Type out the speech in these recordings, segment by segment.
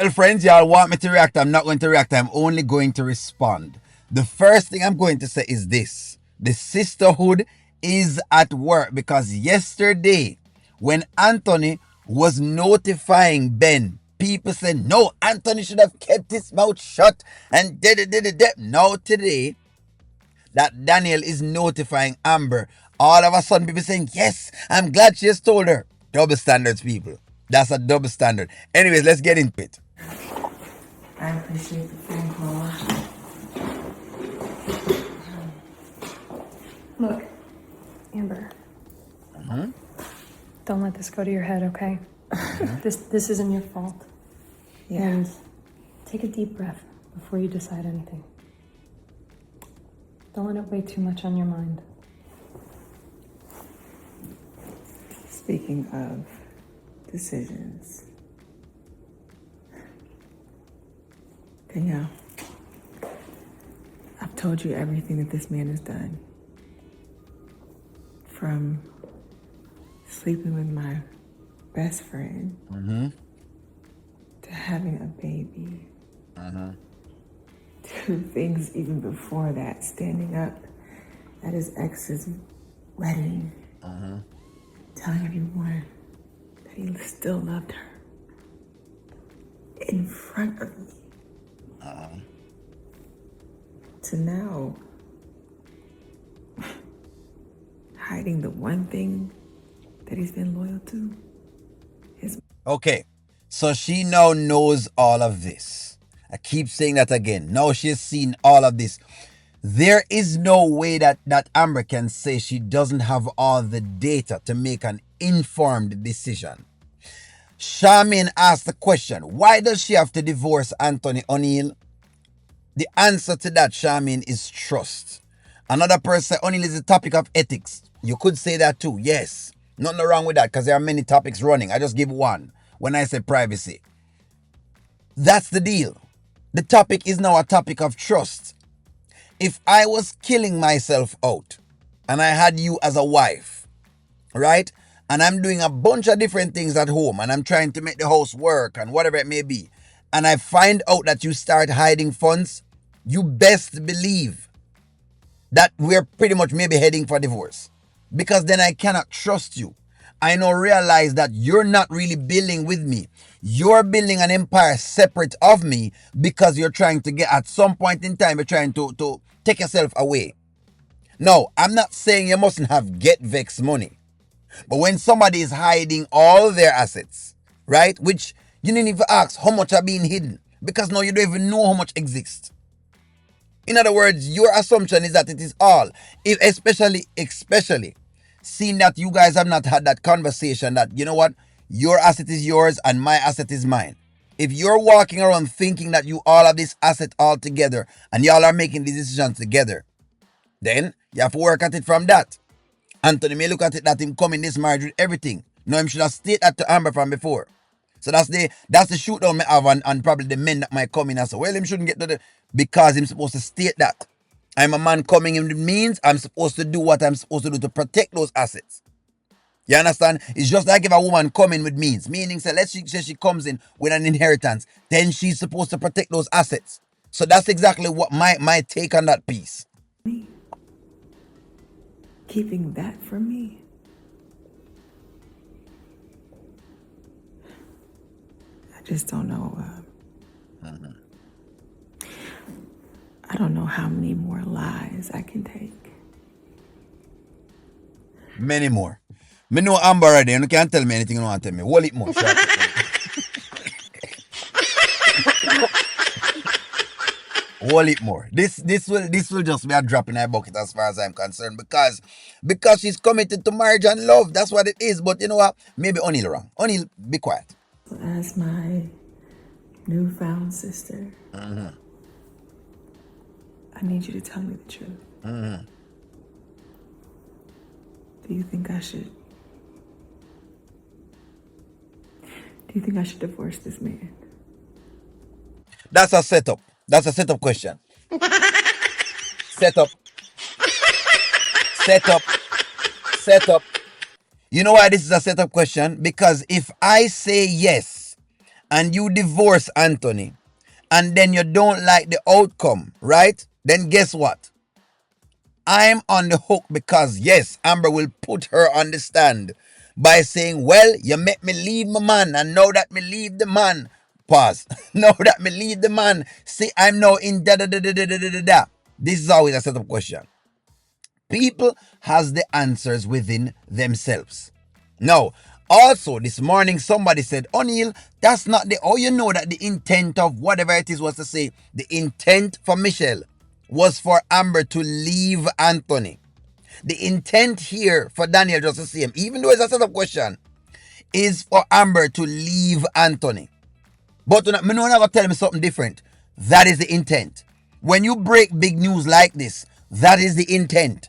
Well, friends, y'all want me to react. I'm not going to react. I'm only going to respond. The first thing I'm going to say is this: the sisterhood is at work because yesterday, when Anthony was notifying Ben, people said, no, Anthony should have kept his mouth shut and did it. Now, today, that Danielle is notifying Amber, all of a sudden people saying, yes, I'm glad she has told her. Double standards, people. That's a double standard. Anyways, let's get into it. I appreciate the phone call. Look, Amber. Don't let this go to your head, okay? This isn't your fault. Yeah. And take a deep breath before you decide anything. Don't let it weigh too much on your mind. Speaking of decisions, Danielle, I've told you everything that this man has done. From sleeping with my best friend to having a baby to things even before that, standing up at his ex's wedding, telling everyone that he still loved her in front of me. To now hiding the one thing that he's been loyal to. Okay, so she now knows all of this. I keep saying that again. Now she's seen all of this. There is no way that Amber can say she doesn't have all the data to make an informed decision. Charmaine asked the question, why does she have to divorce Anthony O'Neill? The answer to that, Charmaine, is trust. Another person said O'Neill is a topic of ethics. You could say that too, yes. Nothing wrong with that because there are many topics running. I just give one when I say privacy. That's the deal. The topic is now a topic of trust. If I was killing myself out and I had you as a wife, right? And I'm doing a bunch of different things at home and I'm trying to make the house work and whatever it may be, and I find out that you start hiding funds, you best believe that we're pretty much maybe heading for divorce. Because then I cannot trust you. I now realize that you're not really building with me. You're building an empire separate of me because you're trying to get, at some point in time, you're trying to take yourself away. No, I'm not saying you mustn't have get vex money. But when somebody is hiding all their assets, right? Which you didn't even ask how much are being hidden. Because now you don't even know how much exists. In other words, your assumption is that it is all. If especially seeing that you guys have not had that conversation that, you know what, your asset is yours and my asset is mine. If you're walking around thinking that you all have this asset all together and y'all are making these decisions together, then you have to work at it from that. Anthony may look at it that him coming this marriage with everything. No, him should have stated that to Amber from before. So that's the shootout me have and probably the men that might come in and say, well, him shouldn't get to the, because him supposed to state that. I'm a man coming in, it means I'm supposed to do what I'm supposed to do to protect those assets. You understand? It's just like if a woman come in with means. Meaning, say, let's say she comes in with an inheritance, then she's supposed to protect those assets. So that's exactly what my take on that piece. Keeping that from me. I just don't know. I don't know how many more lies I can take. Many more. Me know Amber already. You can't tell me anything you want to tell me. Hold it more. Hold it more. This will just be a drop in her bucket as far as I'm concerned because she's committed to marriage and love. That's what it is. But you know what? Maybe O'Neill wrong. O'Neill, be quiet. As my newfound sister, I need you to tell me the truth. Do you think I should? Do you think I should divorce this man? That's a setup. That's a setup question. Setup. Setup. Setup. You know why this is a setup question? Because if I say yes, and you divorce Anthony, and then you don't like the outcome, right? Then guess what? I'm on the hook because, yes, Amber will put her on the stand by saying, well, you make me leave my man, and now that me leave the man, pause. Now that me leave the man, see, I'm now in da da da da da da da da. This is always a set of question. People has the answers within themselves. Now, also this morning somebody said, O'Neill, that's not the, oh, you know that the intent of whatever it is was to say, the intent for Michelle was for Amber to leave Anthony. The intent here for Danielle, just the same, even though it's a set of question, is for Amber to leave Anthony. But me no never tell me something different. That is the intent. When you break big news like this, that is the intent.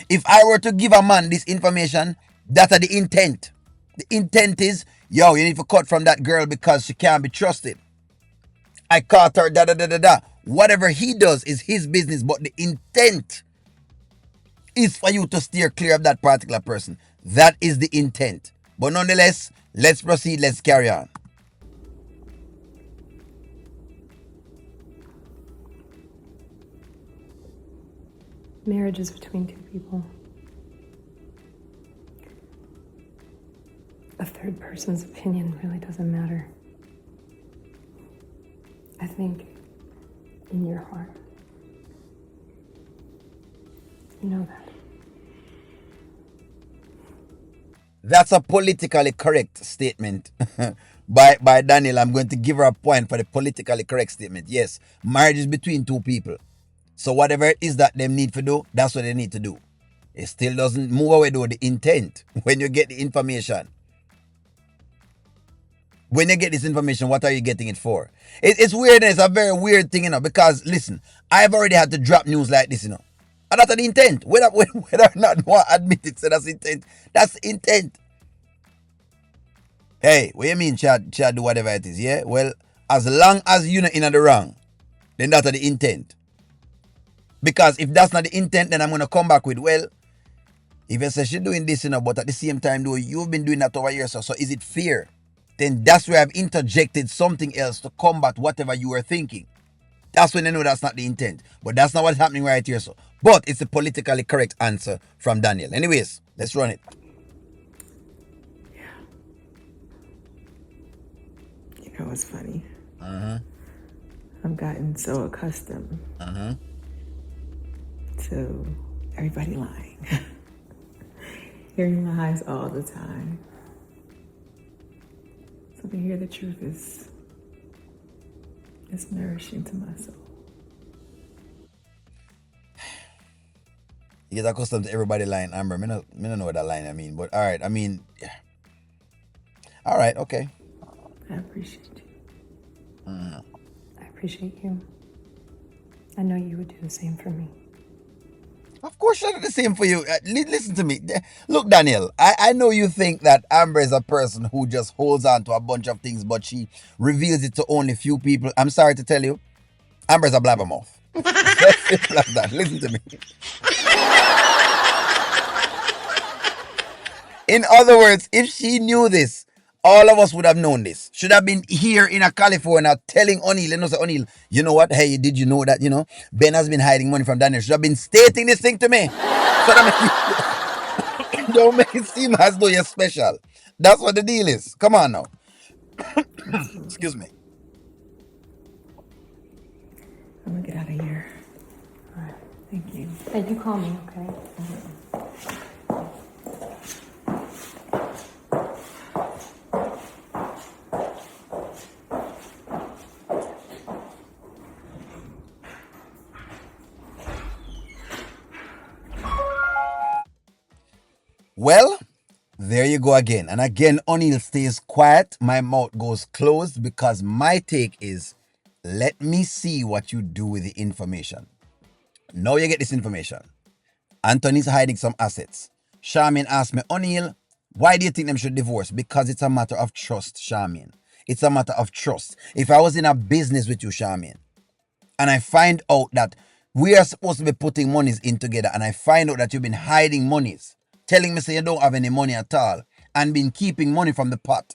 If I were to give a man this information, that's the intent. The intent is, yo, you need to cut from that girl because she can't be trusted. I caught her, da da da da da. Whatever he does is his business, but the intent is for you to steer clear of that particular person. That is the intent. But nonetheless, let's proceed, let's carry on. Marriage is between two people. A third person's opinion really doesn't matter. I think in your heart, you know that. That's a politically correct statement by Danielle. I'm going to give her a point for the politically correct statement. Yes, marriage is between two people. So whatever it is that they need to do, that's what they need to do. It still doesn't move away though the intent when you get the information. When you get this information, what are you getting it for? It's weird. It's a very weird thing, because listen, I've already had to drop news like this, and that's the intent. Whether or not one admit it, so that's intent. That's the intent. Hey, what you mean, Chad do whatever it is, yeah? Well, as long as you're not in the wrong, then that's the intent. Because if that's not the intent, then I'm going to come back with, well, if you say she's doing this, but at the same time, though, you've been doing that over years, so is it fair? Then that's where I've interjected something else to combat whatever you were thinking. That's when I know that's not the intent. But that's not what's happening right here, so. But it's a politically correct answer from Danielle. Anyways, let's run it. Yeah. You know what's funny? I've gotten so accustomed to everybody lying. Hearing lies all the time. So to hear the truth is nourishing to my soul. You get accustomed to everybody lying, Amber. I don't know what that line I mean, but all right. I mean, yeah. All right, okay. I appreciate you. I appreciate you. I know you would do the same for me. Of course, I do the same for you. Listen to me. Look, Danielle, I know you think that Amber is a person who just holds on to a bunch of things, but she reveals it to only few people. I'm sorry to tell you, Amber's a blabbermouth. Let's simple as that. Listen to me. In other words, if she knew this, all of us would have known this. Should have been here in California telling O'Neill, say, O'Neill, you know what? Hey, did you know that, Ben has been hiding money from Daniel? Should have been stating this thing to me. So that don't make it seem as though you're special. That's what the deal is. Come on now. Excuse me. I'm gonna get out of here. All right. Thank you. Hey, you call me, okay? Well, there you go again. And again, O'Neill stays quiet. My mouth goes closed because my take is, let me see what you do with the information. Now you get this information. Anthony's hiding some assets. Charmaine asked me, O'Neill, why do you think them should divorce? Because it's a matter of trust, Charmaine. It's a matter of trust. If I was in a business with you, Charmaine, and I find out that we are supposed to be putting monies in together, and I find out that you've been hiding monies, telling me say you don't have any money at all, and been keeping money from the pot,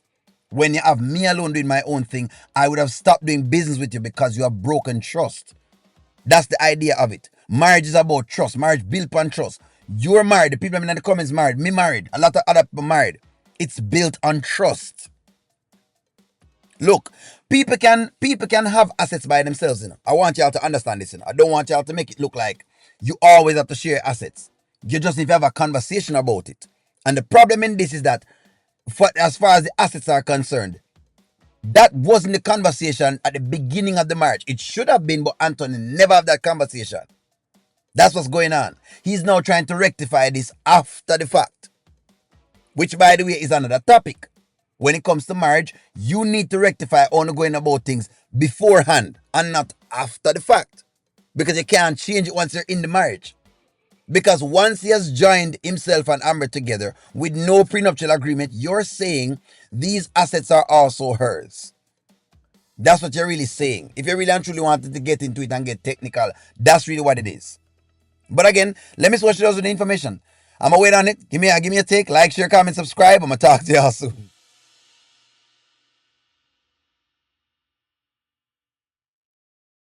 When you have me alone doing my own thing, I would have stopped doing business with you because you have broken trust. That's the idea of it. Marriage is about trust. Marriage built on trust. You're married. The people in the comments married. Me married. A lot of other people married. It's built on trust. Look, people can have assets by themselves. I want y'all to understand this. I don't want y'all to make it look like you always have to share assets. You just need to have a conversation about it. And the problem in this is that, as far as the assets are concerned, that wasn't the conversation at the beginning of the marriage. It should have been, but Anthony never had that conversation. That's what's going on. He's now trying to rectify this after the fact, which, by the way, is another topic. When it comes to marriage, you need to rectify on going about things beforehand and not after the fact, because you can't change it once you're in the marriage. Because once he has joined himself and Amber together with no prenuptial agreement, you're saying these assets are also hers. That's what you're really saying. If you really and truly wanted to get into it and get technical, that's really what it is. But again, let me switch those with the information. I'm gonna wait on it. Give me a take, like, share, comment, subscribe. I'm gonna talk to y'all soon.